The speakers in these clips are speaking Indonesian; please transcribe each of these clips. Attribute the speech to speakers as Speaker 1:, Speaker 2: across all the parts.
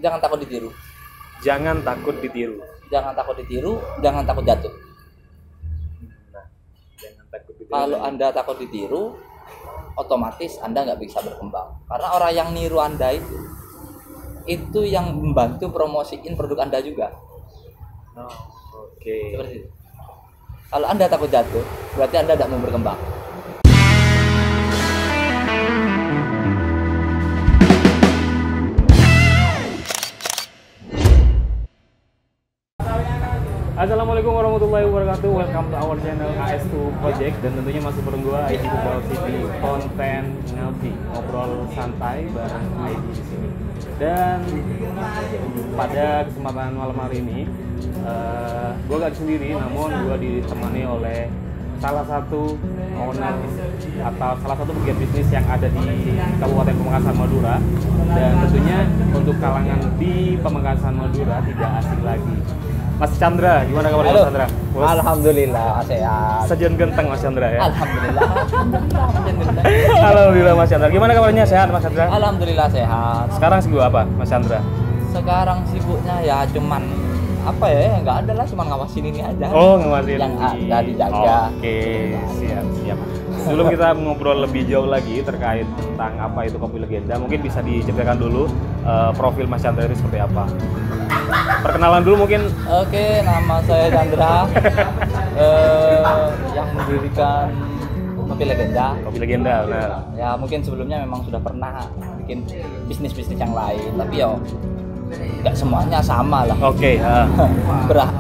Speaker 1: Jangan takut ditiru.
Speaker 2: Jangan takut ditiru.
Speaker 1: Jangan takut ditiru, jangan takut jatuh.
Speaker 2: Nah, jangan takut ditiru.
Speaker 1: Kalau Anda takut ditiru, otomatis Anda nggak bisa berkembang. Karena orang yang niru Anda itu yang membantu promosiin produk Anda juga.
Speaker 2: Oh, oke.
Speaker 1: Seperti itu. Kalau Anda takut jatuh, berarti Anda tidak mau berkembang.
Speaker 2: Assalamualaikum warahmatullahi wabarakatuh. Welcome to our channel AS2 Project, dan tentunya masih bareng gua ID Football City konten ngopi, ngobrol santai bareng ID di sini. Dan pada kesempatan malam hari ini gua gak sendiri, namun gua ditemani oleh salah satu owner atau salah satu pegiat bisnis yang ada di Kabupaten Pamekasan Madura, dan tentunya untuk kalangan di Pamekasan Madura tidak asing lagi. Mas Chandra, gimana kabarnya Mas Chandra?
Speaker 1: Alhamdulillah sehat.
Speaker 2: Sejen genteng Mas Chandra ya.
Speaker 1: Alhamdulillah.
Speaker 2: Alhamdulillah Mas Chandra. Gimana kabarnya, sehat Mas Chandra?
Speaker 1: Alhamdulillah sehat.
Speaker 2: Sekarang sibuk apa Mas Chandra?
Speaker 1: Sekarang sibuknya ya cuman apa ya? Nggak ada lah, cuman ngawasin ini aja.
Speaker 2: Oh, ngawasin.
Speaker 1: Yang ada dijaga.
Speaker 2: Oke, siap. Sebelum kita ngobrol lebih jauh lagi terkait tentang apa itu kopi legenda, mungkin bisa diceritakan dulu profil Mas Chandra itu seperti apa? Perkenalan dulu mungkin.
Speaker 1: Oke, nama saya Chandra. Yang mendirikan Kopi Legenda.
Speaker 2: Kopi Legenda, benar.
Speaker 1: Ya mungkin sebelumnya memang sudah pernah bikin bisnis yang lain, tapi ya nggak semuanya sama lah.
Speaker 2: Oke.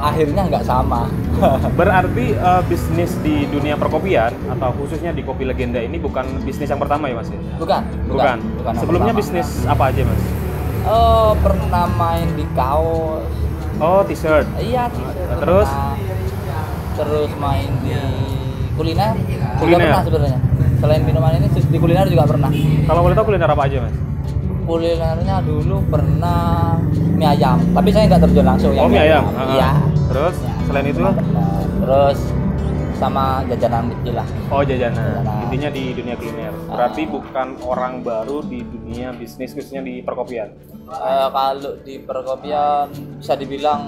Speaker 1: Akhirnya nggak sama.
Speaker 2: Berarti bisnis di dunia perkopian atau khususnya di Kopi Legenda ini bukan bisnis yang pertama ya Mas?
Speaker 1: Bukan.
Speaker 2: Sebelumnya bisnis apa aja Mas?
Speaker 1: Pernah main di kaos.
Speaker 2: Oh, t-shirt.
Speaker 1: Iya, t-shirt.
Speaker 2: Terus?
Speaker 1: Terus main di kuliner. Juga
Speaker 2: Kuliner?
Speaker 1: pernah sebenarnya. Selain minuman ini, di kuliner juga pernah.
Speaker 2: Kalau boleh tahu kuliner apa aja Mas?
Speaker 1: Kulinernya dulu pernah mie ayam, tapi saya nggak terjun langsung.
Speaker 2: Oh, mie ayam?
Speaker 1: Iya.
Speaker 2: Terus, selain itu?
Speaker 1: Terus sama jajanan kecil lah.
Speaker 2: Oh, jajanan. Intinya di dunia kuliner. Berarti bukan orang baru di dunia bisnis, khususnya di perkopian.
Speaker 1: Kalau di perkopian bisa dibilang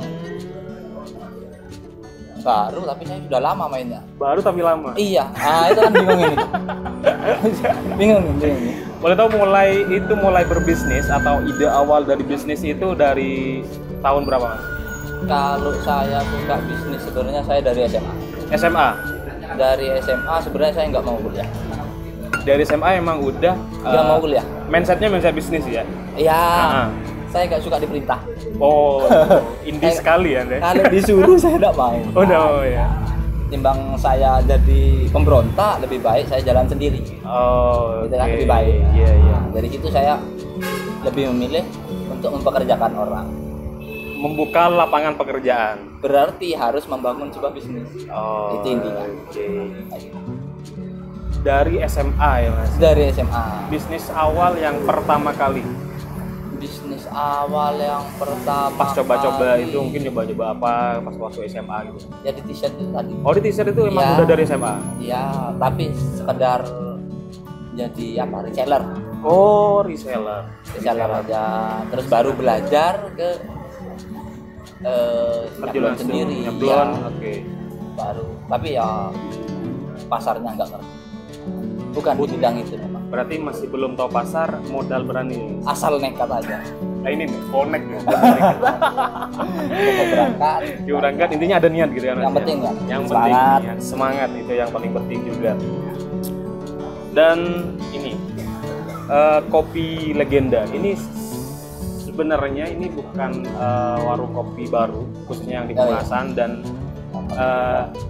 Speaker 1: baru, tapi saya sudah lama mainnya.
Speaker 2: Baru tapi lama?
Speaker 1: Iya, itu kan bingung ini. bingung.
Speaker 2: Boleh tahu mulai berbisnis atau ide awal dari bisnis itu dari tahun berapa Mas?
Speaker 1: Kalau saya suka bisnis sebenarnya saya dari SMA.
Speaker 2: SMA?
Speaker 1: Dari SMA sebenarnya saya nggak mau kuliah.
Speaker 2: Dari SMA emang udah
Speaker 1: Nggak mau kuliah.
Speaker 2: Mindsetnya mindset bisnis ya?
Speaker 1: Iya. Saya nggak suka diperintah.
Speaker 2: Oh, indie sekali ya Anda?
Speaker 1: Kalau disuruh saya nggak mau.
Speaker 2: Oh, no, ya.
Speaker 1: Timbang saya jadi pemberontak, lebih baik saya jalan sendiri.
Speaker 2: Oh,
Speaker 1: itu kan lebih baik.
Speaker 2: Iya.
Speaker 1: Dari situ saya lebih memilih untuk mempekerjakan orang.
Speaker 2: Membuka lapangan pekerjaan.
Speaker 1: Berarti harus membangun sebuah bisnis.
Speaker 2: Oh,
Speaker 1: itu intinya.
Speaker 2: Okay. Dari SMA ya Mas?
Speaker 1: Dari SMA.
Speaker 2: Bisnis awal yang pertama kali?
Speaker 1: Bisnis awal yang pertama
Speaker 2: pas coba-coba
Speaker 1: kali.
Speaker 2: Itu mungkin coba-coba apa pas waktu SMA gitu?
Speaker 1: Ya di t-shirt itu tadi.
Speaker 2: Oh, di t-shirt itu emang udah dari SMA?
Speaker 1: Iya, tapi sekedar jadi apa, reseller.
Speaker 2: Oh, reseller
Speaker 1: Aja. Terus baru belajar ke
Speaker 2: terjun
Speaker 1: sendiri.
Speaker 2: Nyablon,
Speaker 1: Ya.
Speaker 2: Oke.
Speaker 1: Baru, tapi ya pasarnya nggak ngerti. Bukan di bidang itu memang.
Speaker 2: Berarti masih belum tahu pasar, modal berani.
Speaker 1: Asal nekat aja.
Speaker 2: Nah ini nih, connect ya.
Speaker 1: Untuk berangkat.
Speaker 2: Berangkat intinya ada niat gitu ya.
Speaker 1: Yang penting ya.
Speaker 2: Yang
Speaker 1: Semangat.
Speaker 2: penting ya, semangat itu yang paling penting juga. Dan ini Kopi Legenda ini sebenarnya ini bukan warung kopi baru, khususnya yang di Pamekasan, dan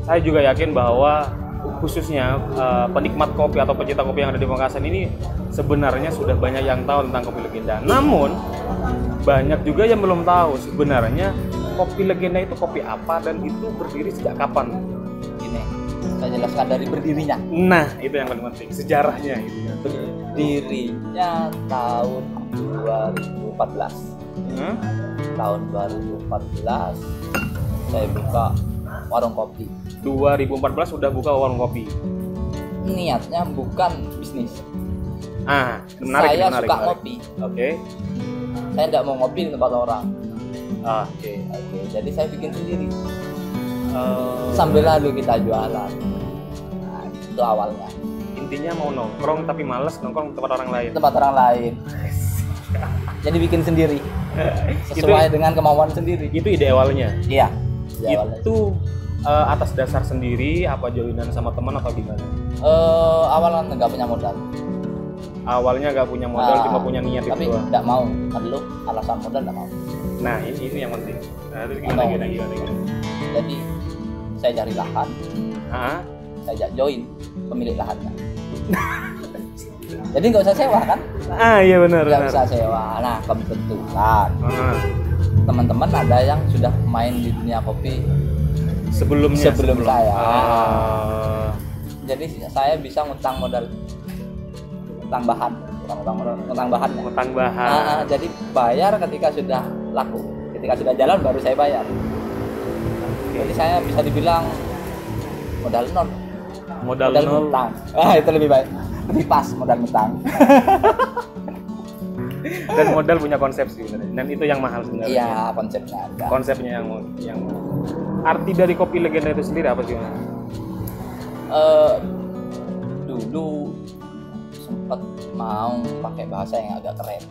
Speaker 2: saya juga yakin bahwa khususnya penikmat kopi atau pecinta kopi yang ada di Pamekasan ini sebenarnya sudah banyak yang tahu tentang Kopi Legenda. Namun banyak juga yang belum tahu sebenarnya Kopi Legenda itu kopi apa dan itu berdiri sejak kapan.
Speaker 1: Ini saya jelaskan dari berdirinya.
Speaker 2: Nah, itu yang paling penting, sejarahnya itu.
Speaker 1: Berdirinya tahun 2014. Tahun 2014 saya buka warung kopi.
Speaker 2: 2014 sudah buka warung kopi.
Speaker 1: Niatnya bukan bisnis.
Speaker 2: Menarik.
Speaker 1: Saya suka kopi.
Speaker 2: Oke.
Speaker 1: Saya tidak mau ngopi di tempat orang.
Speaker 2: Oke.
Speaker 1: Oke, jadi saya bikin sendiri. Sambil lalu kita jualan. Nah, itu awalnya.
Speaker 2: Intinya mau nongkrong tapi males nongkrong di tempat orang lain.
Speaker 1: Tempat orang lain. Jadi bikin sendiri. Sesuai dengan kemauan sendiri.
Speaker 2: Itu ide awalnya.
Speaker 1: Iya. ide awalnya.
Speaker 2: Itu atas dasar sendiri apa joinan sama teman atau gimana?
Speaker 1: Awalnya nggak punya modal.
Speaker 2: Awalnya nggak punya modal, cuma punya niat
Speaker 1: tapi
Speaker 2: itu.
Speaker 1: Nggak mau. Lalu alasan modal nggak mau.
Speaker 2: Nah ini yang penting. Nah terus gimana?
Speaker 1: Jadi saya cari lahan. Saya ajak join pemilik lahannya. Jadi nggak usah sewa kan?
Speaker 2: Iya benar.
Speaker 1: Nggak usah sewa. Nah kebetulan teman-teman ada yang sudah main di dunia kopi sebelum saya. Jadi saya bisa ngutang modal, ngutang bahan. Jadi bayar ketika sudah laku, ketika sudah jalan baru saya bayar. Jadi saya bisa dibilang modal nol. Modal ngutang. Itu lebih baik. Lebih pas modal ngutang.
Speaker 2: Dan modal punya konsep sih sebenarnya. Dan itu yang mahal sebenarnya.
Speaker 1: Iya, konsepnya ada.
Speaker 2: Konsepnya yang arti dari kopi legenda itu sendiri apa sih?
Speaker 1: Dulu sempat mau pakai bahasa yang agak keren.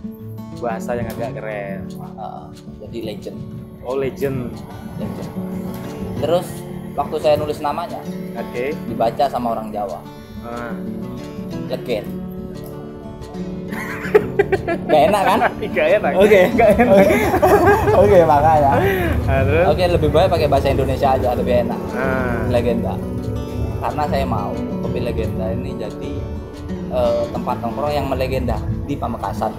Speaker 2: Bahasa yang agak keren.
Speaker 1: Jadi legend.
Speaker 2: Oh, legend.
Speaker 1: Terus waktu saya nulis namanya, dibaca sama orang Jawa. Legend. Gak enak kan?
Speaker 2: Gak enak.
Speaker 1: Oke, makanya. Oke, lebih baik pakai bahasa Indonesia aja, lebih enak. Legenda. Karena saya mau kopi legenda ini jadi tempat nongkrong yang melegenda di Pamekasan.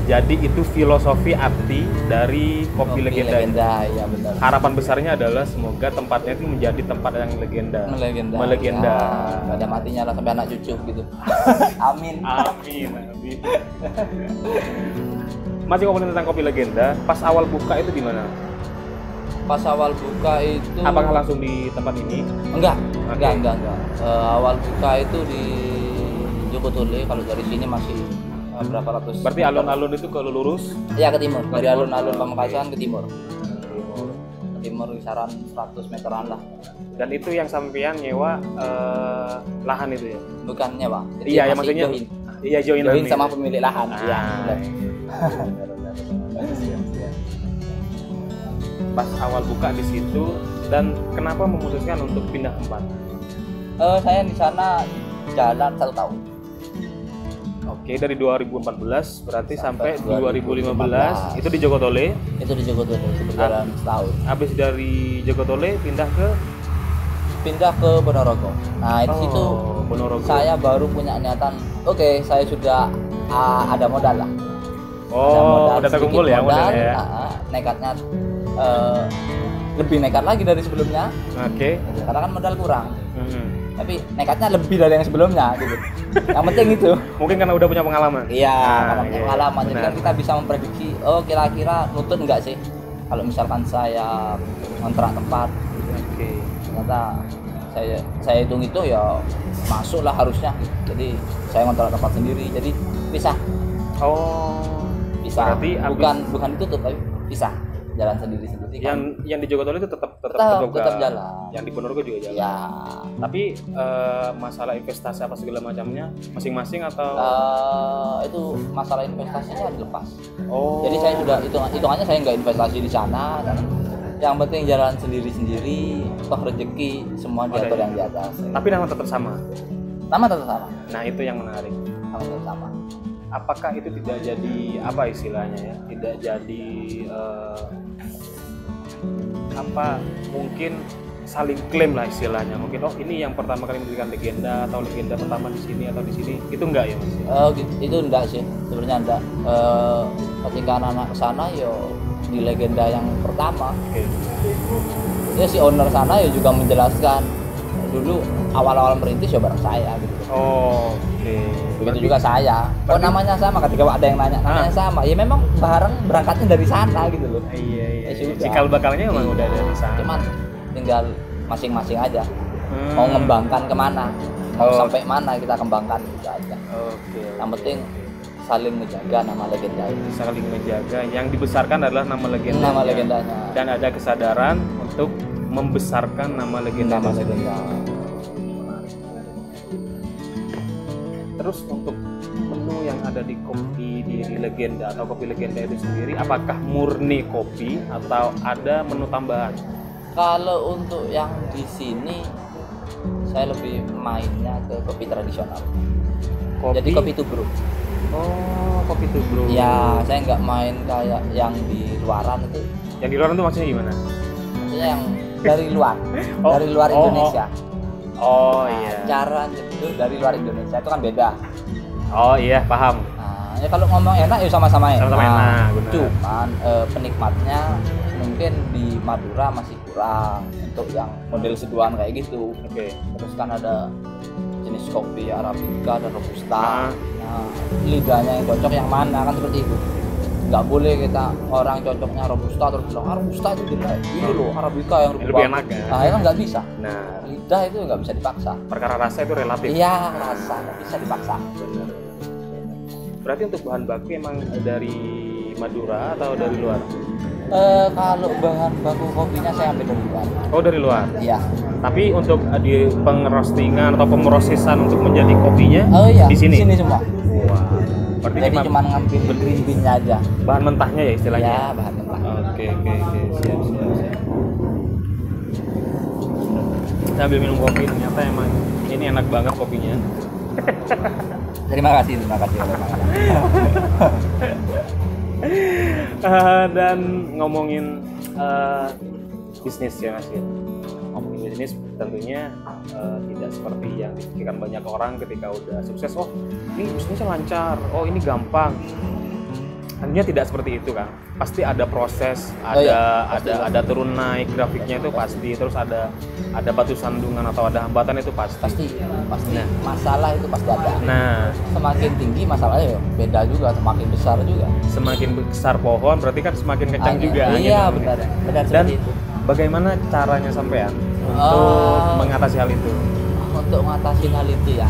Speaker 2: Jadi itu filosofi arti dari kopi legenda.
Speaker 1: Ya benar.
Speaker 2: Harapan besarnya adalah semoga tempatnya itu menjadi tempat yang legenda. Melegenda.
Speaker 1: Ya, ada matinya lah sampai anak cucu gitu. Amin.
Speaker 2: Masih ngomongin tentang kopi legenda, pas awal buka itu di mana?
Speaker 1: Pas awal buka itu
Speaker 2: apakah langsung di tempat ini?
Speaker 1: Enggak. Awal buka itu di Jogotole, kalau dari sini masih berapa ratus.
Speaker 2: Berarti alun-alun itu ke lurus?
Speaker 1: Iya, ke timur. Dari alun-alun Pamekasan ke timur. Ke timur kisaran 100 meteran lah.
Speaker 2: Dan itu yang sampean nyewa lahan itu ya?
Speaker 1: Bukan nyewa. Jadi
Speaker 2: iya, maksudnya
Speaker 1: join.
Speaker 2: Iya, join
Speaker 1: sama pemilik lahan. Iya.
Speaker 2: Pas awal buka di situ, dan kenapa memutuskan untuk pindah tempat?
Speaker 1: Saya di sana jalan 1 tahun.
Speaker 2: Oke, dari 2014 berarti sampai 2015 itu di Jogotole.
Speaker 1: Itu di Jogotole berjalan setahun.
Speaker 2: Habis dari Jogotole pindah ke
Speaker 1: Ponorogo. Nah, di situ
Speaker 2: Ponorogo.
Speaker 1: Saya baru punya niatan. Oke, saya sudah ada modal lah.
Speaker 2: Udah terkumpul ya modalnya ya.
Speaker 1: Nekatnya lebih nekat lagi dari sebelumnya. Karena kan modal kurang. Tapi nekatnya lebih dari yang sebelumnya gitu. Yang penting itu.
Speaker 2: Mungkin karena udah punya pengalaman.
Speaker 1: Iya, karena punya pengalaman. Jadi kan kita bisa memprediksi, kira-kira nutut enggak sih kalau misalkan saya kontrak tempat. Ternyata saya hitung itu ya masuk lah harusnya. Jadi saya kontrak tempat sendiri. Jadi pisah. Pisah.
Speaker 2: Berarti
Speaker 1: bukan ditutup tapi pisah. Jalan sendiri-sendiri.
Speaker 2: Yang di Jogotole itu tetap
Speaker 1: jalan.
Speaker 2: Yang di Ponorogo juga jalan.
Speaker 1: Ya.
Speaker 2: Tapi masalah investasi apa segala macamnya masing-masing atau
Speaker 1: itu masalah investasinya dilepas. Jadi saya sudah hitungannya saya nggak investasi di sana. Yang penting jalan sendiri-sendiri, toh rezeki semua diatur yang di atas.
Speaker 2: Tapi nama tetap sama.
Speaker 1: Nama tetap sama.
Speaker 2: Nah, itu yang menarik.
Speaker 1: Nama tetap sama.
Speaker 2: Apakah itu tidak jadi apa istilahnya ya? Tidak jadi mungkin saling klaim lah istilahnya. Mungkin ini yang pertama kali mendirikan legenda atau legenda pertama di sini atau di sini. Itu enggak ya, Mas?
Speaker 1: Itu enggak sih. Sebenarnya enggak. Ketika anak-anak kesana di legenda yang pertama. Ya si owner sana juga menjelaskan dulu awal-awal merintis bareng saya gitu. Begitu juga saya. Namanya sama, ketika ada yang nanya namanya sama. Ya memang bareng berangkatnya dari sana gitu loh.
Speaker 2: Iya. Cikal bakalnya memang udah dari sana.
Speaker 1: Cuman tinggal masing-masing aja. Mau ngembangkan kemana, mau sampai mana kita kembangkan gitu aja. Yang penting saling menjaga nama legenda itu.
Speaker 2: Saling menjaga, yang dibesarkan adalah nama legenda.
Speaker 1: Nama legendanya.
Speaker 2: Dan ada kesadaran untuk membesarkan nama legenda.
Speaker 1: Nama legenda.
Speaker 2: Terus untuk menu yang ada di kopi di legenda atau kopi legenda itu sendiri, apakah murni kopi atau ada menu tambahan?
Speaker 1: Kalau untuk yang di sini saya lebih mainnya ke kopi tradisional. Jadi kopi tubruk.
Speaker 2: Oh, kopi tubruk.
Speaker 1: Ya, saya nggak main kayak yang di luaran itu.
Speaker 2: Yang di luar itu maksudnya gimana?
Speaker 1: Maksudnya yang dari luar, dari luar Indonesia.
Speaker 2: Oh
Speaker 1: Nah,
Speaker 2: iya.
Speaker 1: cara itu dari luar Indonesia itu kan beda.
Speaker 2: Oh iya, paham.
Speaker 1: Nah, ya kalau ngomong enak ya sama-sama enak.
Speaker 2: Sama-sama enak, benar.
Speaker 1: Cuman penikmatnya mungkin di Madura masih kurang untuk yang model seduhan kayak gitu.
Speaker 2: Oke.
Speaker 1: Terus kan ada jenis kopi Arabica dan Robusta.
Speaker 2: Ah.
Speaker 1: Nah, lidahnya yang cocok yang mana kan seperti itu. Nggak boleh kita orang cocoknya Robusta terus bilang Robusta itu jelek. Ini loh Arabica yang
Speaker 2: Lebih enak kan?
Speaker 1: Nah, itu kan nggak bisa.
Speaker 2: Nah,
Speaker 1: Lidah itu nggak bisa dipaksa.
Speaker 2: perkara rasa itu relatif.
Speaker 1: Iya, rasa nggak bisa dipaksa.
Speaker 2: Benar. Berarti untuk bahan baku emang dari Madura atau dari luar?
Speaker 1: Kalau bahan baku kopinya saya ambil dari luar.
Speaker 2: Oh, dari luar.
Speaker 1: Iya.
Speaker 2: Tapi untuk di pengerostingan atau pemrosesan untuk menjadi kopinya
Speaker 1: Oh iya.
Speaker 2: di sini.
Speaker 1: Semua.
Speaker 2: Wah. Berarti
Speaker 1: Jadi cuma ngambil green bean-nya aja.
Speaker 2: bahan mentahnya ya istilahnya.
Speaker 1: Ya, bahan mentah.
Speaker 2: Oke. Siap. Sambil minum kopi, ternyata emang ini enak banget kopinya.
Speaker 1: Terima kasih oleh Pak Alan.
Speaker 2: Dan ngomongin bisnis ya Mas ya. Ngomongin bisnis tentunya tidak seperti yang dipikirkan banyak orang ketika udah sukses. Oh, ini bisnisnya lancar. Oh, ini gampang. Tentunya tidak seperti itu kan. Pasti ada proses, ada turun naik grafiknya itu pasti. Terus ada batu sandungan atau ada hambatan itu pasti.
Speaker 1: Pasti.
Speaker 2: Nah.
Speaker 1: Masalah itu pasti ada.
Speaker 2: Nah,
Speaker 1: Semakin tinggi masalahnya ya beda juga, semakin besar juga.
Speaker 2: semakin besar pohon berarti kan semakin kencang juga angin.
Speaker 1: Iya, benar
Speaker 2: Dan
Speaker 1: seperti itu.
Speaker 2: bagaimana caranya sampean untuk mengatasi hal itu?
Speaker 1: Untuk mengatasi hal itu ya,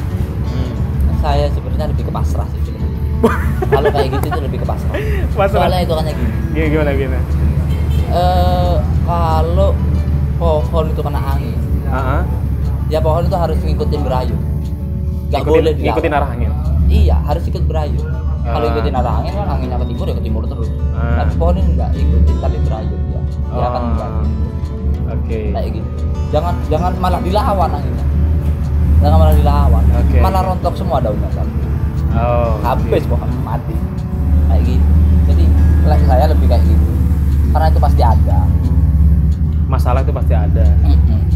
Speaker 1: saya sebenarnya lebih ke pasrah sih. Kalau kayak gitu itu lebih ke pasrah. Soalnya itu kan gini.
Speaker 2: Gimana?
Speaker 1: Kalau pohon itu kena angin, ya pohon itu harus ngikutin berayun. Gak boleh
Speaker 2: ngikutin arah angin.
Speaker 1: Iya, harus ikut berayun. Kalau ikutin arah angin kan anginnya ke timur ya ke timur terus. Tapi pohon ini enggak ikutin tapi berayun ya. Dia akan berayun.
Speaker 2: Oke.
Speaker 1: Kayak gitu. Jangan malah dilawan anginnya. Jangan malah dilawan.
Speaker 2: Oke.
Speaker 1: Malah rontok semua daunnya kan.
Speaker 2: Oh.
Speaker 1: Habis pohon mati. Kayak gitu. Jadi saya lebih kayak gitu. Karena itu pasti ada.
Speaker 2: Masalah itu pasti ada.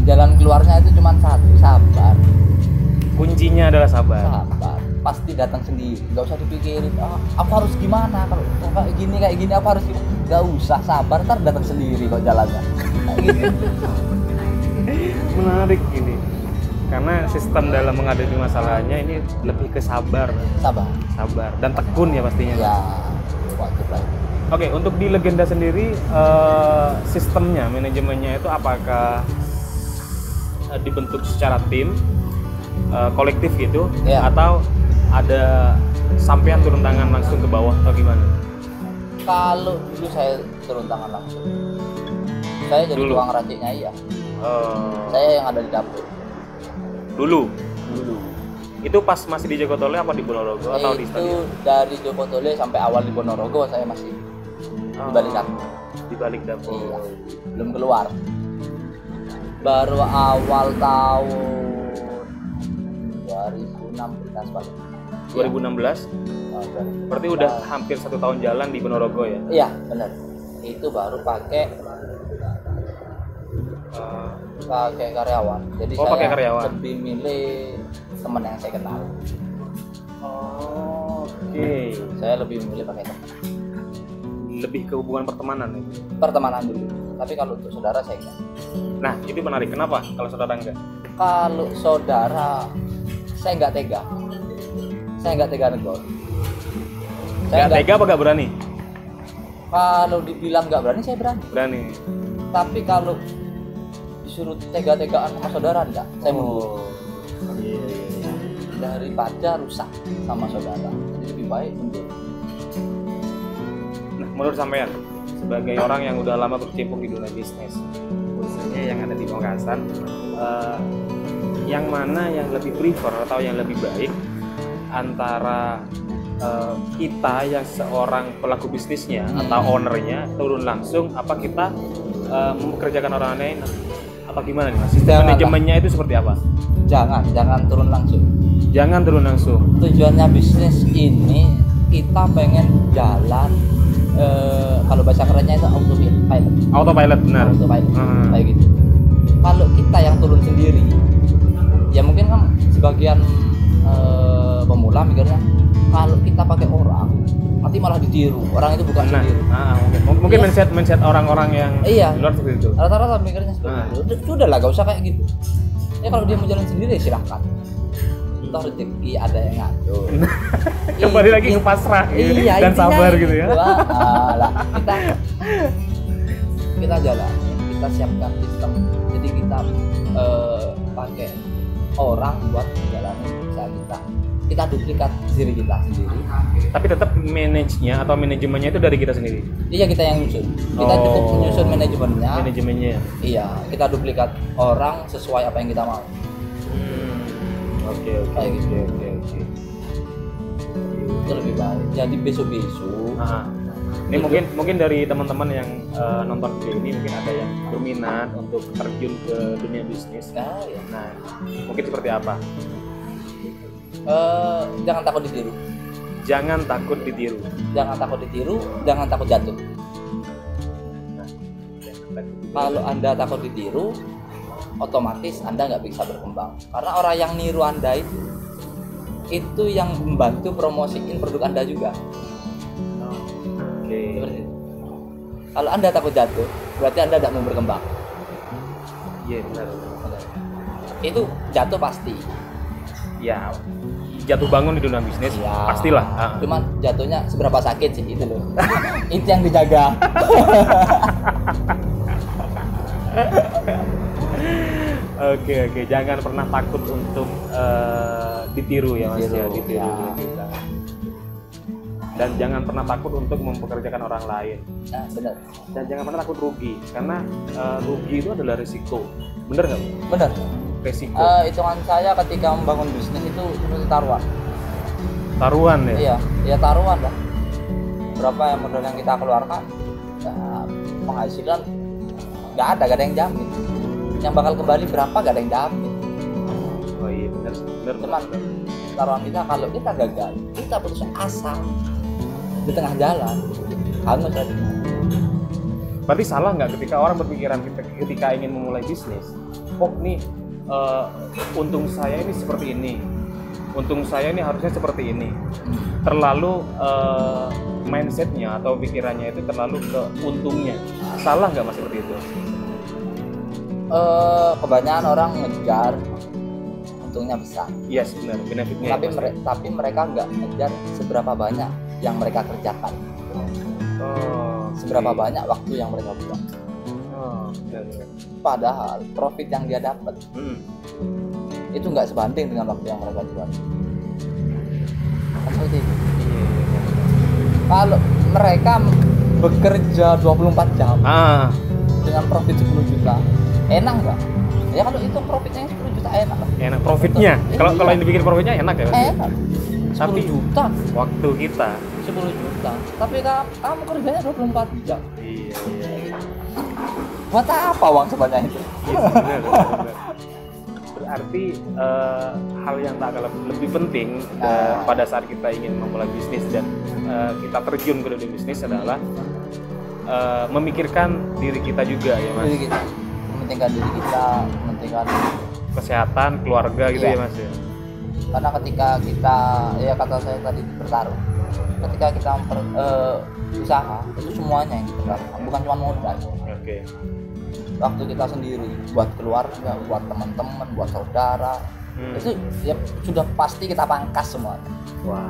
Speaker 1: Jalan keluarnya itu cuma satu, sabar.
Speaker 2: Kuncinya adalah sabar.
Speaker 1: Sabar. Pasti datang sendiri. Gak usah dipikirin. Aku harus gimana kalau kayak gini aku harus gimana. Gak usah, sabar. Ntar datang sendiri kok jalannya. Kayak gitu.
Speaker 2: Menarik ini. Karena sistem dalam menghadapi masalahnya ini lebih ke sabar dan tekun ya pastinya.
Speaker 1: Ya, wajib lah.
Speaker 2: Oke, untuk di legenda sendiri sistemnya, manajemennya itu apakah dibentuk secara tim, kolektif gitu,
Speaker 1: Ya.
Speaker 2: atau ada sampean turun tangan langsung ke bawah atau gimana?
Speaker 1: Kalau dulu saya turun tangan langsung. Saya jadi
Speaker 2: Dulu?
Speaker 1: tukang raciknya iya. Saya yang ada di dapur.
Speaker 2: Dulu. Itu pas masih di Jogotole apa di Ponorogo atau di
Speaker 1: Itu
Speaker 2: stadion?
Speaker 1: dari Jogotole sampai awal di Ponorogo saya masih di balik dapur.
Speaker 2: Di balik dapur.
Speaker 1: Iya, belum keluar. Baru awal tahun 2016 paling.
Speaker 2: 2016. Berarti udah hampir 1 tahun jalan di Ponorogo ya?
Speaker 1: Iya, benar. Itu baru pakai karyawan. Jadi saya
Speaker 2: pakai karyawan.
Speaker 1: lebih milih teman yang saya kenal.
Speaker 2: Oke.
Speaker 1: Saya lebih memilih pakai teman.
Speaker 2: Lebih ke hubungan pertemanan itu.
Speaker 1: Pertemanan dulu. Tapi kalau untuk saudara saya enggak.
Speaker 2: Nah, itu menarik. Kenapa kalau saudara enggak?
Speaker 1: Kalau saudara saya enggak tega. Saya enggak tega negor.
Speaker 2: Enggak tega apa enggak berani?
Speaker 1: Kalau dibilang enggak berani, saya berani.
Speaker 2: Berani.
Speaker 1: Tapi kalau disuruh tega-tegaan sama saudara enggak, saya mundur.
Speaker 2: Iya.
Speaker 1: Daripada rusak sama saudara, jadi lebih baik mundur.
Speaker 2: menurut sampean sebagai orang yang udah lama berkecimpung di dunia bisnis, khususnya yang ada di Makassar, yang mana yang lebih prefer atau yang lebih baik antara kita yang seorang pelaku bisnisnya atau ownernya turun langsung, apa kita mempekerjakan orang lain, apa gimana nih Mas? Sistem manajemennya itu seperti apa?
Speaker 1: Jangan turun langsung.
Speaker 2: Jangan turun langsung.
Speaker 1: Tujuannya bisnis ini kita pengen jalan, kalau bahasa kerennya itu autopilot.
Speaker 2: Autopilot, benar.
Speaker 1: Autopilot, kayak gitu. Kalau kita yang turun sendiri, ya mungkin kan sebagian pemula mikirnya kalau kita pakai orang nanti malah ditiru, orang itu bukan sendiri.
Speaker 2: Mungkin mindset orang-orang yang
Speaker 1: iya,
Speaker 2: luar seperti itu.
Speaker 1: Rata-rata mikirnya seperti itu. Sudah lah, gak usah kayak gitu. Ya kalau dia mau jalan sendiri ya silahkan. Toh rezeki ada yang ngatur.
Speaker 2: Kembali lagi ke pasrah gitu,
Speaker 1: iya,
Speaker 2: dan sabar gitu ya.
Speaker 1: Lah, kita jalan, kita siapkan sistem. Jadi kita pakai orang buat jalanin usaha kita duplikat diri kita sendiri,
Speaker 2: tapi tetap manage-nya atau manajemennya itu dari kita sendiri.
Speaker 1: Iya, kita yang nyusun. Kita cukup menyusun manajemennya. Iya, kita duplikat orang sesuai apa yang kita mau.
Speaker 2: Oke.
Speaker 1: Itu lebih baik. Jadi besok-besok.
Speaker 2: Ini mungkin dari teman-teman yang nonton video ini mungkin ada yang berminat untuk terjun ke dunia bisnis. Nah, mungkin seperti apa?
Speaker 1: Jangan takut ditiru.
Speaker 2: Jangan takut ditiru.
Speaker 1: Jangan takut jatuh. Kalau Anda takut ditiru, otomatis Anda nggak bisa berkembang. Karena orang yang niru Anda itu yang membantu promosiin produk Anda juga. Seperti itu. Kalau Anda takut jatuh, berarti Anda tidak mau berkembang.
Speaker 2: Iya, benar.
Speaker 1: Itu jatuh pasti.
Speaker 2: Ya, jatuh bangun di dunia bisnis
Speaker 1: ya,
Speaker 2: pastilah.
Speaker 1: Cuman jatuhnya seberapa sakit sih itu loh. Itu yang dijaga.
Speaker 2: Oke, jangan pernah takut untuk ditiru ya Mas ya, ditiru kita. Dan jangan pernah takut untuk mempekerjakan orang lain.
Speaker 1: Nah, benar.
Speaker 2: Dan jangan pernah takut rugi, karena rugi itu adalah risiko. Bener nggak?
Speaker 1: Benar.
Speaker 2: Risiko.
Speaker 1: Hitungan saya ketika membangun bisnis itu seperti taruhan.
Speaker 2: Taruhan ya?
Speaker 1: Iya taruhan lah. Berapa yang modal yang kita keluarkan, penghasilan nggak ada yang jamin. Yang bakal kembali berapa gak ada yang jamin.
Speaker 2: Oh iya, benar.
Speaker 1: Cuman taruhan kita, kalau kita gagal, kita putus asa di tengah jalan, hangus tadi.
Speaker 2: Berarti salah nggak ketika orang berpikiran ketika ingin memulai bisnis, nih untung saya ini seperti ini, untung saya ini harusnya seperti ini. Terlalu mindsetnya atau pikirannya itu terlalu ke untungnya. Salah nggak Mas seperti itu?
Speaker 1: Kebanyakan orang ngejar untungnya besar.
Speaker 2: Yes, benar, benefitnya.
Speaker 1: Tapi mereka nggak ngejar seberapa banyak yang mereka kerjakan. Seberapa banyak waktu yang mereka buang.
Speaker 2: Benar.
Speaker 1: Padahal profit yang dia dapat itu nggak sebanding dengan waktu yang mereka jual. Seperti itu. Kalau mereka bekerja 24 jam dengan profit 10 juta, enak nggak? Ya kalau itu profitnya 10 juta enak lah.
Speaker 2: Enak profitnya. Kalau yang dibikin profitnya enak ya?
Speaker 1: Enak. 10
Speaker 2: Tapi
Speaker 1: juta
Speaker 2: waktu kita
Speaker 1: 10 juta. Tapi kamu kerjanya 24 jam.
Speaker 2: Iya.
Speaker 1: Buat apa uang sebanyak itu?
Speaker 2: Benar. Berarti hal yang tak kalah lebih penting pada saat kita ingin memulai bisnis dan kita terjun ke dunia bisnis adalah memikirkan diri kita juga ya Mas.
Speaker 1: Diri kita. Mementingkan diri kita, mementingkan
Speaker 2: kesehatan, keluarga gitu ya Mas ya.
Speaker 1: Karena ketika kita, ya kata saya tadi, bertaruh. Ketika kita usaha, itu semuanya yang kita taruhkan, bukan cuma modal.
Speaker 2: Oke.
Speaker 1: Waktu kita sendiri, buat keluarga, buat teman-teman, buat saudara, itu ya sudah pasti kita pangkas semuanya.
Speaker 2: Wah.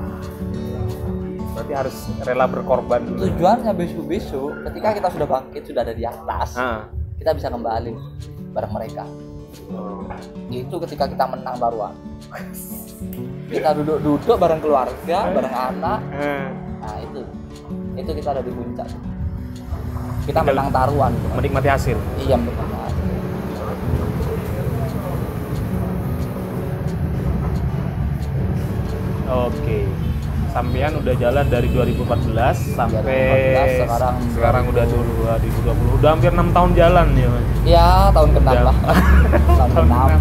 Speaker 2: Berarti harus rela berkorban dulu.
Speaker 1: Tujuannya besok-besok, ketika kita sudah bangkit, sudah ada di atas, kita bisa kembali bareng mereka. Itu ketika kita menang baruan. Kita duduk bareng keluarga, bareng anak. Nah itu kita ada di puncak. Kita menang taruhan.
Speaker 2: Menikmati hasil.
Speaker 1: Iya, menikmati hasil.
Speaker 2: Oke. Sampean udah jalan dari 2014 sampai
Speaker 1: 2014,
Speaker 2: sekarang udah 2020. Udah hampir 6 tahun jalan ya, Mas.
Speaker 1: Ya, tahun ke-6 lah. tahun
Speaker 2: Tahun
Speaker 1: ke-6.
Speaker 2: ke-6.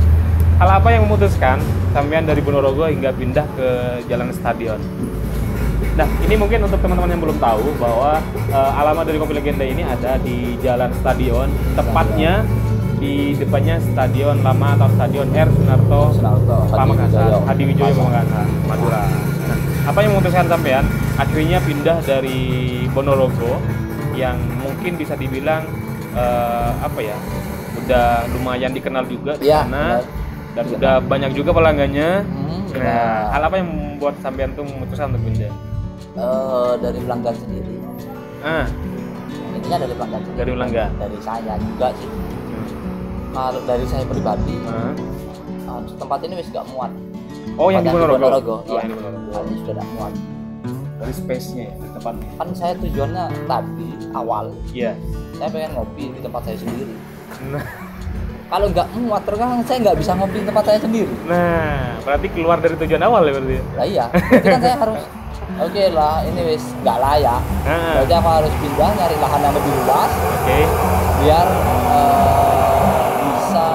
Speaker 2: Hal apa yang memutuskan sampean dari Ponorogo hingga pindah ke Jalan Stadion? Nah, ini mungkin untuk teman-teman yang belum tahu bahwa alamat dari Kopi Legenda ini ada di Jalan Stadion, tepatnya di depannya Stadion Lama atau Stadion R. Sunarto Pamekasan, Hadiwijoyo Pamekasan, Madura. Nah, apa yang memutuskan sampean akhirnya pindah dari Ponorogo yang mungkin bisa dibilang apa ya, udah lumayan dikenal juga di
Speaker 1: Ya,
Speaker 2: sana dan udah banyak juga pelanggannya. Nah, hal apa yang membuat sampean tuh memutuskan untuk pindah?
Speaker 1: Dari pelanggan sendiri. Intinya dari pelanggan sendiri.
Speaker 2: Dari pelanggan.
Speaker 1: Dari saya juga sih. Kalau dari saya pribadi, tempat ini wis gak muat.
Speaker 2: Oh, yang di Ponorogo.
Speaker 1: Iya,
Speaker 2: yang di Ponorogo.
Speaker 1: ini sudah gak muat.
Speaker 2: Dari space-nya ya, di tempatnya.
Speaker 1: Kan saya tujuannya tadi awal,
Speaker 2: Iya.
Speaker 1: saya pengen ngopi di tempat saya sendiri.
Speaker 2: Nah,
Speaker 1: Kalau nggak muat terus kan saya nggak bisa ngopi di tempat saya sendiri.
Speaker 2: berarti keluar dari tujuan awal ya berarti.
Speaker 1: Lah iya, berarti kan saya harus oke lah, ini wis nggak layak. Berarti aku harus pindah nyari lahan yang lebih luas.
Speaker 2: Oke.
Speaker 1: Biar bisa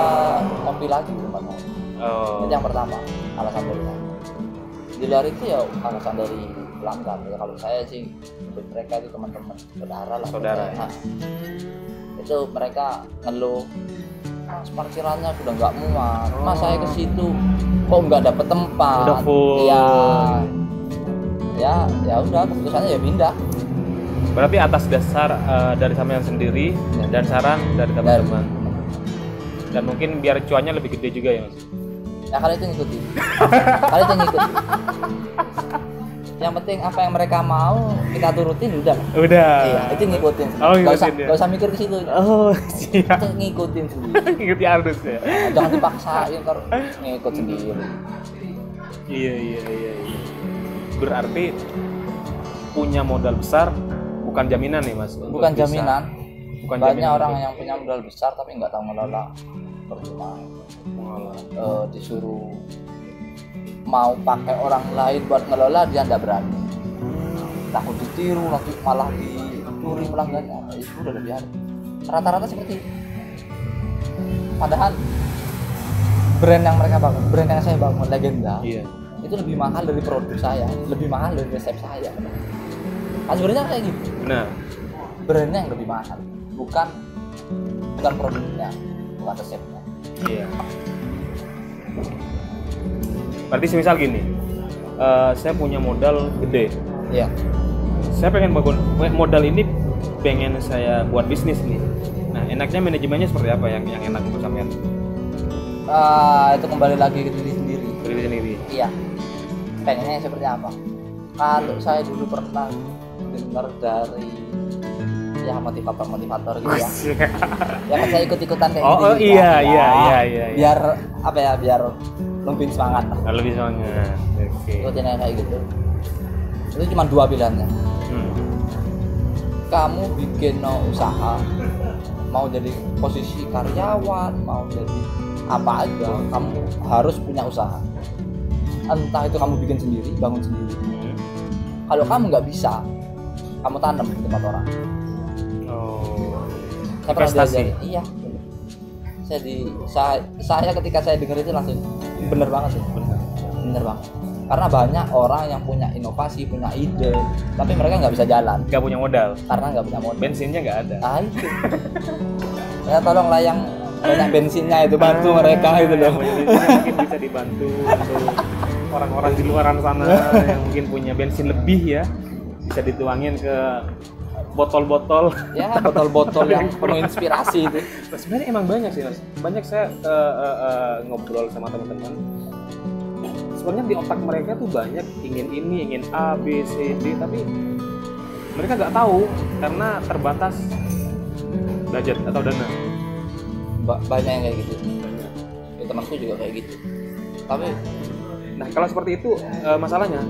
Speaker 1: ngopi lagi di tempat saya. Itu yang pertama, alasan dari saya. Di luar itu ya alasan dari pelanggan. Ya, kalau saya sih untuk mereka itu teman-teman, saudara lah.
Speaker 2: Saudara.
Speaker 1: Nah, itu mereka ngeluh, Mas parkirannya sudah nggak muat. Mas saya ke situ kok nggak dapet tempat.
Speaker 2: Udah full.
Speaker 1: Ya udah keputusannya ya pindah.
Speaker 2: Berarti atas dasar dari sampean sendiri dan saran dari teman-teman. Dan mungkin biar cuannya lebih gede juga ya, Mas.
Speaker 1: Ya kali itu ngikutin. Kali itu ngikutin. Yang penting apa yang mereka mau kita turutin udah.
Speaker 2: Udah.
Speaker 1: Iya, itu ngikutin.
Speaker 2: Oh, ngikutin ya.
Speaker 1: Gak usah mikir ke situ.
Speaker 2: Oh, siap.
Speaker 1: Itu ngikutin sendiri.
Speaker 2: Ngikuti arus ya.
Speaker 1: Jangan dipaksain ntar ngikut sendiri.
Speaker 2: Iya. Berarti punya modal besar bukan jaminan nih, Mas. untuk
Speaker 1: Bukan
Speaker 2: bisa-
Speaker 1: jaminan.
Speaker 2: Bukan
Speaker 1: Banyak
Speaker 2: jaminan
Speaker 1: orang
Speaker 2: untuk-
Speaker 1: yang punya modal besar tapi nggak tahu ngelola. Percuma. Disuruh mau pakai orang lain buat ngelola dia nggak berani. Takut ditiru, nanti malah dicuri pelanggannya. Itu udah lebih ada. Rata-rata seperti itu. Padahal brand yang mereka bangun, brand yang saya bangun Legenda,
Speaker 2: Iya.
Speaker 1: itu lebih mahal dari produk saya, lebih mahal dari resep saya. Kan sebenarnya kayak gitu.
Speaker 2: Nah,
Speaker 1: Brandnya yang lebih mahal, bukan produknya, bukan resepnya.
Speaker 2: iya. Berarti semisal gini, saya punya modal gede.
Speaker 1: Iya.
Speaker 2: Saya pengen bangun modal ini, pengen saya buat bisnis nih. Nah, enaknya manajemennya seperti apa yang enak untuk sampean?
Speaker 1: Itu kembali lagi ke diri sendiri.
Speaker 2: Diri sendiri.
Speaker 1: Iya. Pengennya seperti apa? Kalau saya dulu pernah dengar dari ya motivator gitu ya. Ya kan saya ikut-ikutan kayak gitu.
Speaker 2: Oh,
Speaker 1: juga.
Speaker 2: iya.
Speaker 1: Biar apa ya? Biar lebih semangat.
Speaker 2: Lebih semangat. Oke.
Speaker 1: Ikutin aja kayak gitu. Itu cuma dua pilihannya. Kamu bikin usaha, mau jadi posisi karyawan, mau jadi apa aja, kamu harus punya usaha. Entah itu kamu bikin sendiri, bangun sendiri. Kalau kamu nggak bisa, kamu tanam di tempat orang.
Speaker 2: Oh.
Speaker 1: Saya pernah
Speaker 2: Investasi.
Speaker 1: diajari. Iya. Saya ketika saya dengar itu langsung bener banget sih. Bener banget. Karena banyak orang yang punya inovasi, punya ide, tapi mereka nggak bisa jalan
Speaker 2: Nggak punya modal.
Speaker 1: karena nggak punya modal.
Speaker 2: Bensinnya nggak ada.
Speaker 1: Itu. Ya tolonglah yang banyak bensinnya itu bantu mereka itu loh.
Speaker 2: Mungkin bisa dibantu untuk orang-orang di luaran sana yang mungkin punya bensin lebih ya, bisa dituangin ke botol-botol.
Speaker 1: Ya botol-botol yang penuh inspirasi itu.
Speaker 2: Nah, sebenarnya emang banyak sih, Mas. Banyak saya ngobrol sama teman-teman. Sebenarnya di otak mereka tuh banyak ingin ini, ingin A, B, C, D, tapi mereka nggak tahu karena terbatas budget atau dana.
Speaker 1: Banyak yang kayak gitu. Ya, temanku juga kayak gitu. Tapi
Speaker 2: Nah kalau seperti itu masalahnya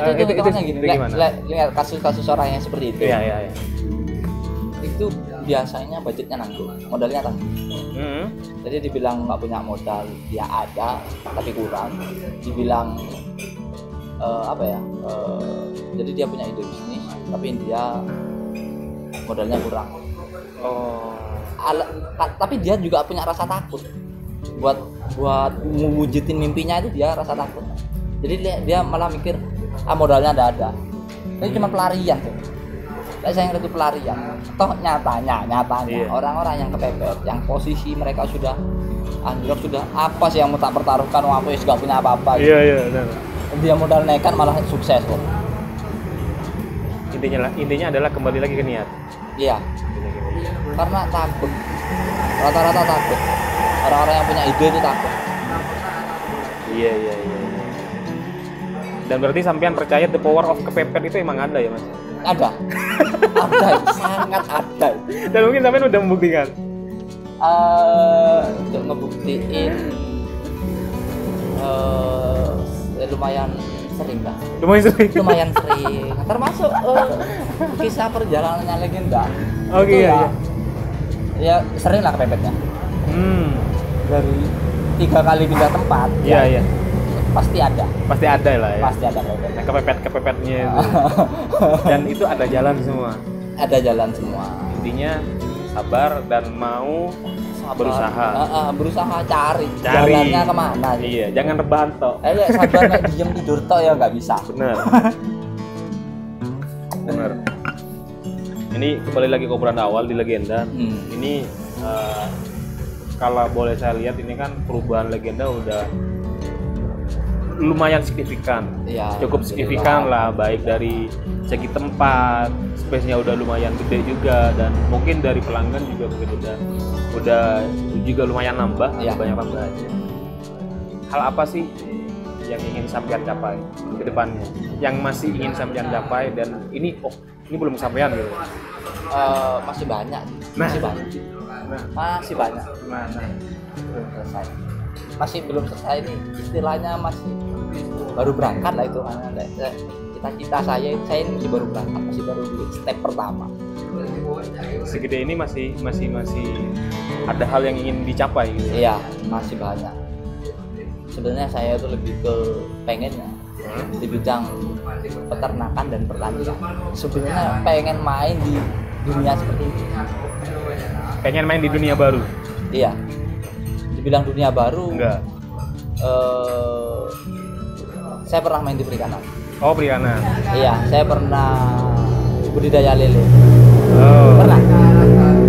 Speaker 1: Itu hitungannya gini,
Speaker 2: gimana?
Speaker 1: lihat kasus-kasus orang yang seperti itu.
Speaker 2: Iya.
Speaker 1: Itu biasanya budgetnya nanggung, modalnya nanggung. Jadi dibilang nggak punya modal, ya ada, tapi kurang. Dibilang jadi dia punya ide bisnis, tapi dia modalnya kurang. Tapi dia juga punya rasa takut buat mewujudin mimpinya, itu dia rasa takut. Jadi dia malah mikir modalnya ada. Ini cuma pelarian tuh. Saya ngerti pelarian. Toh nyatanya orang-orang yang kepepet, yang posisi mereka sudah anjlok, sudah apa sih yang mau tak pertaruhkan, aku juga punya apa-apa.
Speaker 2: Iya benar.
Speaker 1: Dia modal nekat malah sukses loh.
Speaker 2: Intinya adalah kembali lagi ke niat.
Speaker 1: Iya. Karena takut. Rata-rata takut. Orang-orang yang punya ide itu takut.
Speaker 2: Iya. Dan berarti sampean percaya the power of kepepet itu emang ada ya Mas?
Speaker 1: Ada, sangat ada.
Speaker 2: Dan mungkin sampean udah membuktikan.
Speaker 1: Untuk ngebuktiin lumayan sering lah. Lumayan sering. Termasuk kisah perjalanannya legenda.
Speaker 2: Oke, iya.
Speaker 1: Ya sering lah kepepetnya. Dari 3 kali pindah tempat.
Speaker 2: Iya.
Speaker 1: Pasti ada lah ya. Pasti ada
Speaker 2: kepepetnya itu. Dan itu ada jalan semua. Intinya sabar dan mau berusaha cari jalannya kemana sih. Iya, jangan rebahan tok.
Speaker 1: Sabar nek diem tidur tok ya nggak bisa.
Speaker 2: Benar. Ini kembali lagi ke obrolan awal di legenda. Ini kalau boleh saya lihat ini kan perubahan legenda udah lumayan signifikan, cukup signifikan lah, baik dari segi tempat, space-nya udah lumayan gede juga, dan mungkin dari pelanggan juga mungkin udah juga lumayan nambah, banyak tambahannya. Hal apa sih yang ingin sampean capai ke depannya, yang masih ingin sampean capai, dan ini belum sampean gitu?
Speaker 1: Masih banyak. Belum selesai ini, istilahnya masih baru berangkat lah itu. Cita-cita saya ini masih baru berangkat, masih baru di step pertama.
Speaker 2: Segede ini masih ada hal yang ingin dicapai gitu.
Speaker 1: Iya, masih banyak. Sebenarnya saya itu lebih ke pengennya di bidang peternakan dan pertanian. Sebenarnya pengen main di dunia seperti ini.
Speaker 2: Pengen main di dunia baru?
Speaker 1: Iya. Dibilang dunia baru,
Speaker 2: enggak.
Speaker 1: Saya pernah main di perikanan.
Speaker 2: Oh, perikanan.
Speaker 1: Iya, saya pernah budidaya lele.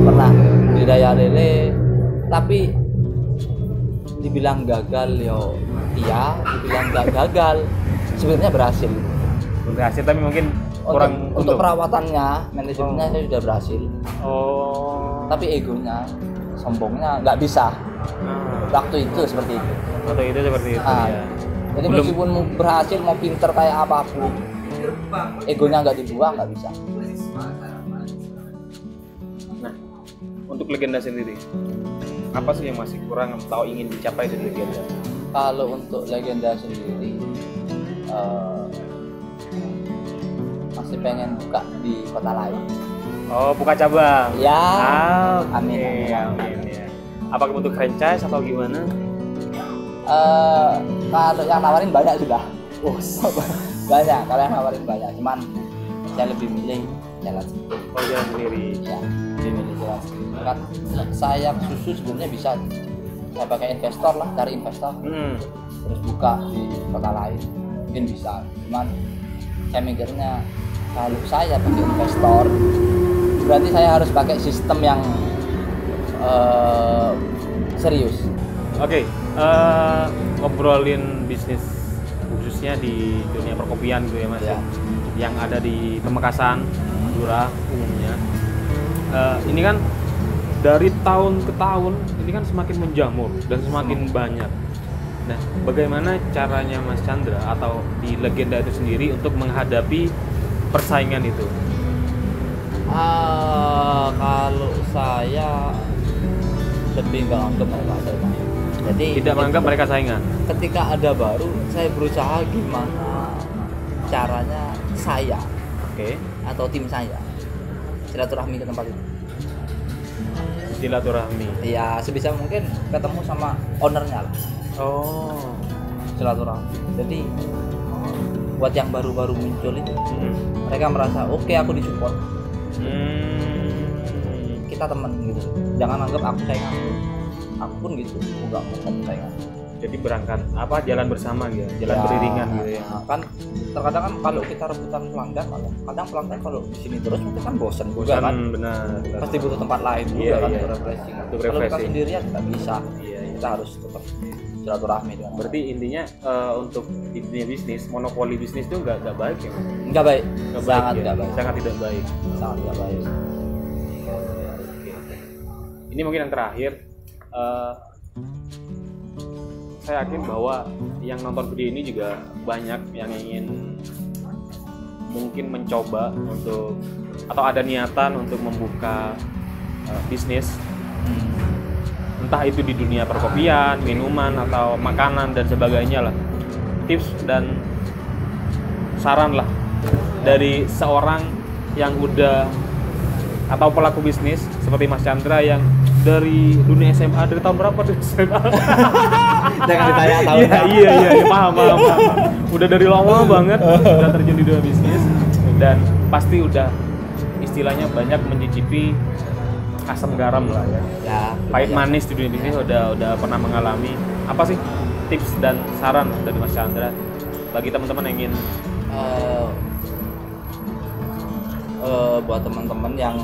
Speaker 1: Pernah budidaya lele, tapi dibilang gagal dibilang nggak gagal, sebenarnya berhasil
Speaker 2: tapi mungkin kurang
Speaker 1: untuk perawatannya, manajemennya saya sudah berhasil. Tapi egonya, sombongnya nggak bisa. Waktu itu seperti itu. Ya. Jadi meskipun mau berhasil, mau pinter kayak apapun, egonya nggak dibuang, nggak bisa.
Speaker 2: Nah, untuk legenda sendiri, apa sih yang masih kurang atau ingin dicapai dari legenda?
Speaker 1: Kalau untuk legenda sendiri, masih pengen buka di kota lain.
Speaker 2: Buka cabang?
Speaker 1: Ya.
Speaker 2: Amin. Ya. Apakah untuk franchise atau gimana?
Speaker 1: Kalau yang nawarin banyak sudah. Banyak. Kalau yang nawarin banyak. Cuman saya lebih milih jalan sendiri.
Speaker 2: Jalan sendiri.
Speaker 1: Ya, lebih milih jalan sendiri. Kan saya susu sebenarnya bisa saya pakai investor lah, cari investor. Terus buka di kota lain. Mungkin bisa. Cuman saya mikirnya kalau saya pakai investor, berarti saya harus pakai sistem yang serius.
Speaker 2: Oke, ngobrolin bisnis khususnya di dunia perkopian gitu ya Mas, yang ada di Pamekasan, Madura umumnya. Ini kan dari tahun ke tahun ini kan semakin menjamur dan semakin banyak. Nah, bagaimana caranya Mas Chandra atau di legenda itu sendiri untuk menghadapi persaingan itu?
Speaker 1: Kalau saya lebih nggak anggap mereka saya. Jadi
Speaker 2: tidak menganggap mereka saingan.
Speaker 1: ketika ada baru, saya berusaha gimana caranya saya
Speaker 2: Oke.
Speaker 1: atau tim saya silaturahmi ke tempat itu.
Speaker 2: Silaturahmi.
Speaker 1: Ya sebisa mungkin ketemu sama ownernya lah,
Speaker 2: Oh.
Speaker 1: silaturahmi. Jadi buat yang baru-baru muncul itu mereka merasa oke, aku disupport, kita teman gitu. Jangan anggap aku saingan, aku pun gitu, aku nggak mau kamu saingan.
Speaker 2: Jadi berangkat jalan bersama gitu, jalan
Speaker 1: Ya,
Speaker 2: beriringan gitu ya.
Speaker 1: kan terkadang kan kalau kita rebutan pelanggan, kadang pelanggan kalau di sini terus mungkin kan bosan juga kan,
Speaker 2: Benar.
Speaker 1: pasti butuh tempat lain juga
Speaker 2: Iya,
Speaker 1: kan
Speaker 2: iya.
Speaker 1: untuk refreshing.
Speaker 2: Untuk
Speaker 1: Kalau kita
Speaker 2: refreshing.
Speaker 1: sendirian nggak bisa,
Speaker 2: Iya, iya.
Speaker 1: kita harus tetap silaturahmi dengan
Speaker 2: Berarti intinya untuk di dunia bisnis, monopoli bisnis itu nggak baik ya? Mas?
Speaker 1: nggak baik,
Speaker 2: Nggak
Speaker 1: sangat
Speaker 2: ya?
Speaker 1: nggak baik,
Speaker 2: Sangat tidak baik.
Speaker 1: sangat nggak baik.
Speaker 2: Ini mungkin yang terakhir. Saya yakin bahwa yang nonton video ini juga banyak yang ingin mungkin mencoba untuk atau ada niatan untuk membuka bisnis, entah itu di dunia perkopian, minuman atau makanan dan sebagainya lah. Tips dan saran lah dari seorang yang udah atau pelaku bisnis seperti Mas Chandra yang dari dunia SMA, dari tahun berapa tuh SMA?
Speaker 1: Jangan ditanya tahun.
Speaker 2: Iya, paham. Udah dari lama banget udah terjun di dunia bisnis dan pasti udah istilahnya banyak mencicipi asam garam lah ya.
Speaker 1: Ya,
Speaker 2: Pahit
Speaker 1: lumayan.
Speaker 2: manis di dunia bisnis udah pernah mengalami. Apa sih tips dan saran dari Mas Chandra bagi teman-teman yang ingin
Speaker 1: buat teman-teman yang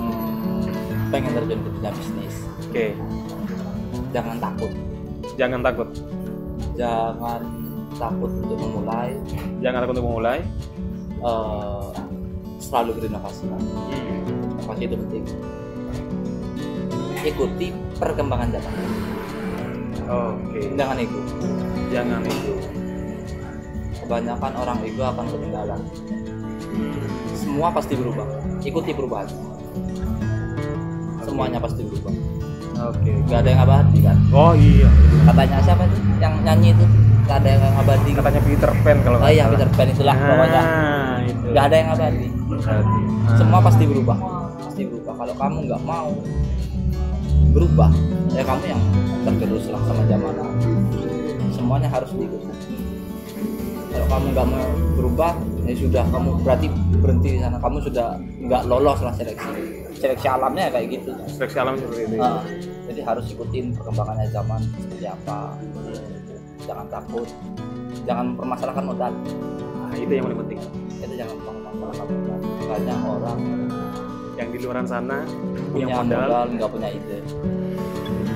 Speaker 1: pengen terjun ke dunia bisnis,
Speaker 2: Oke,
Speaker 1: jangan takut,
Speaker 2: jangan takut.
Speaker 1: jangan takut untuk memulai,
Speaker 2: Jangan takut untuk memulai.
Speaker 1: selalu berinovasi. Inovasi itu penting. Ikuti perkembangan zaman,
Speaker 2: Oke.
Speaker 1: jangan ego.
Speaker 2: Jangan itu.
Speaker 1: Kebanyakan orang ego akan ketinggalan. Semua pasti berubah, ikuti perubahan. Semuanya pasti berubah.
Speaker 2: Oke.
Speaker 1: Gak ada yang abadi kan?
Speaker 2: Oh iya.
Speaker 1: Katanya siapa itu yang nyanyi itu? Gak ada yang abadi.
Speaker 2: Katanya Peter Pan kalau
Speaker 1: Oh
Speaker 2: nggak
Speaker 1: iya,
Speaker 2: salah.
Speaker 1: Peter Pan itulah pokoknya.
Speaker 2: Itu.
Speaker 1: Gak ada yang abadi.
Speaker 2: Berarti.
Speaker 1: Semua pasti berubah, pasti berubah. Kalau kamu nggak mau berubah, ya kamu yang tergerus lah sama zaman. Semuanya harus diikuti. Kalau kamu nggak mau berubah, ya sudah, kamu berarti berhenti di sana. Kamu sudah nggak lolos lah seleksi alamnya kayak gitu.
Speaker 2: Seleksi alam seperti itu.
Speaker 1: Jadi harus ikutin perkembangannya zaman seperti apa. Jangan takut, jangan permasalahkan modal.
Speaker 2: Nah, itu yang paling penting.
Speaker 1: Itu jangan permasalahkan modal. Banyak orang
Speaker 2: Yang di luar sana
Speaker 1: punya
Speaker 2: punya
Speaker 1: modal nggak punya ide.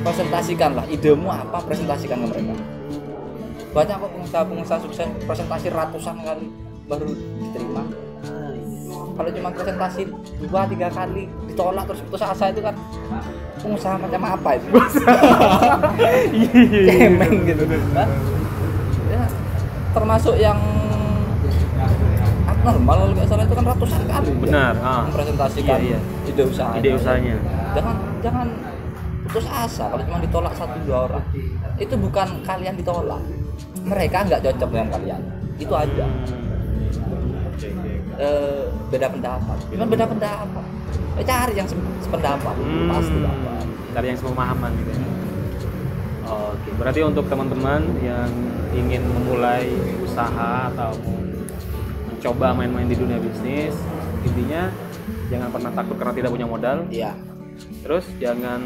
Speaker 1: Presentasikanlah idemu apa, presentasikan ke mereka. Banyak kok pengusaha sukses presentasi ratusan kali baru diterima. Kalau cuma presentasi 2-3 kali ditolak terus putus asa, itu kan pengusaha macam apa itu? Cemen gitu kan? Ya, termasuk yang abnormal kalau nggak salah itu kan ratusan kali.
Speaker 2: Benar.
Speaker 1: Mempresentasikan
Speaker 2: Iya.
Speaker 1: ide usahanya.
Speaker 2: Ide usahanya.
Speaker 1: Jangan putus asa kalau cuma ditolak 1-2 orang. Itu bukan kalian ditolak, mereka nggak cocok dengan kalian, itu aja. Beda pendapat, cuman beda pendapat, cari yang sependapat, pasti dapat.
Speaker 2: Cari yang sepemahaman gitu ya. Oke, berarti untuk teman-teman yang ingin memulai usaha atau mau mencoba main-main di dunia bisnis, intinya jangan pernah takut karena tidak punya modal.
Speaker 1: Iya.
Speaker 2: Terus jangan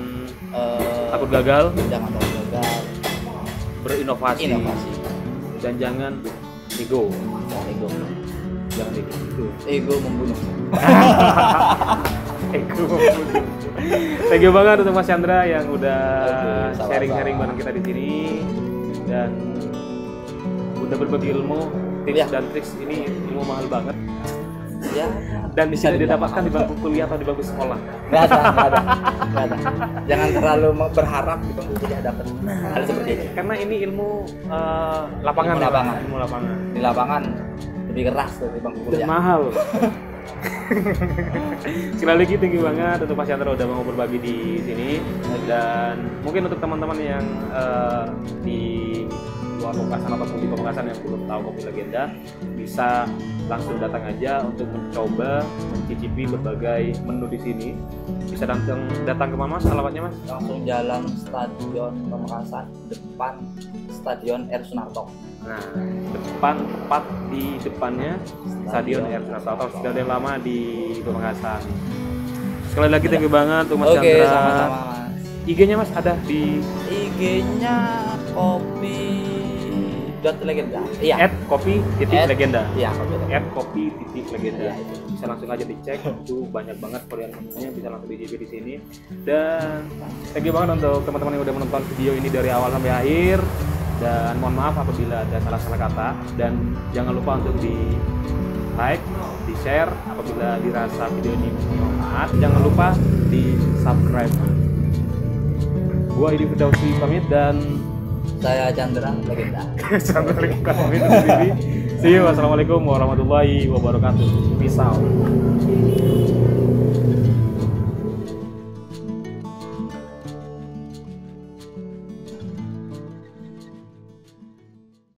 Speaker 2: takut gagal,
Speaker 1: Jangan takut gagal,
Speaker 2: berinovasi,
Speaker 1: inovasi,
Speaker 2: dan jangan ego.
Speaker 1: jangan ego.
Speaker 2: Jangan ego.
Speaker 1: Ego membunuh.
Speaker 2: Ego membunuh. Thank you banget untuk Mas Chandra yang udah
Speaker 1: Oke, sama-sama.
Speaker 2: sharing-sharing bareng kita di sini dan udah berbagi ilmu, tips
Speaker 1: Ya.
Speaker 2: dan triks. Ini ilmu mahal banget
Speaker 1: Ya.
Speaker 2: dan bisa
Speaker 1: dibilang
Speaker 2: didapatkan di
Speaker 1: mahal.
Speaker 2: bangku kuliah atau di bangku sekolah.
Speaker 1: Nggak ada. Jangan terlalu berharap di bangku kuliah dapat hal seperti itu.
Speaker 2: Karena ini ilmu lapangan,
Speaker 1: Ilmu
Speaker 2: ya,
Speaker 1: lapangan.
Speaker 2: Ilmu lapangan.
Speaker 1: Di lapangan lebih keras dari bangku
Speaker 2: Dan
Speaker 1: kuliah.
Speaker 2: mahal. Sekali lagi tinggi banget untuk Mas Chandra udah mau berbagi di sini, dan mungkin untuk teman-teman yang di luar Pamekasan ataupun di Pamekasan yang belum tahu kopi legenda, bisa langsung datang aja untuk mencoba mencicipi berbagai menu di sini. Bisa datang ke mana Mas? Alamatnya Mas?
Speaker 1: Langsung jalan Stadion Pamekasan, depan Stadion R. Sunarto.
Speaker 2: Nah, tepat di depannya Stadion R. Sunarto atau stadion lama di Pamekasan. Sekali lagi thank you banget untuk Mas
Speaker 1: Oke,
Speaker 2: Chandra.
Speaker 1: sama-sama Mas.
Speaker 2: IG-nya Mas ada di
Speaker 1: IG-nya kopi.legenda. Iya.
Speaker 2: @kopi.legenda.
Speaker 1: Iya, kopi.
Speaker 2: @kopi.legenda.
Speaker 1: Iya, itu.
Speaker 2: Bisa langsung aja dicek, itu banyak banget varian menunya, bisa langsung dicicip di sini. Dan thank you banget untuk teman-teman yang udah menonton video ini dari awal sampai akhir. Dan mohon maaf apabila ada salah-salah kata, dan jangan lupa untuk di like, di share apabila dirasa video ini bermanfaat. Jangan lupa di subscribe. Gua Idi Firdausi pamit dan
Speaker 1: Saya Chandra Legenda.
Speaker 2: Chandra Legenda pamit undur diri. See you. Wassalamualaikum warahmatullahi wabarakatuh. Peace out.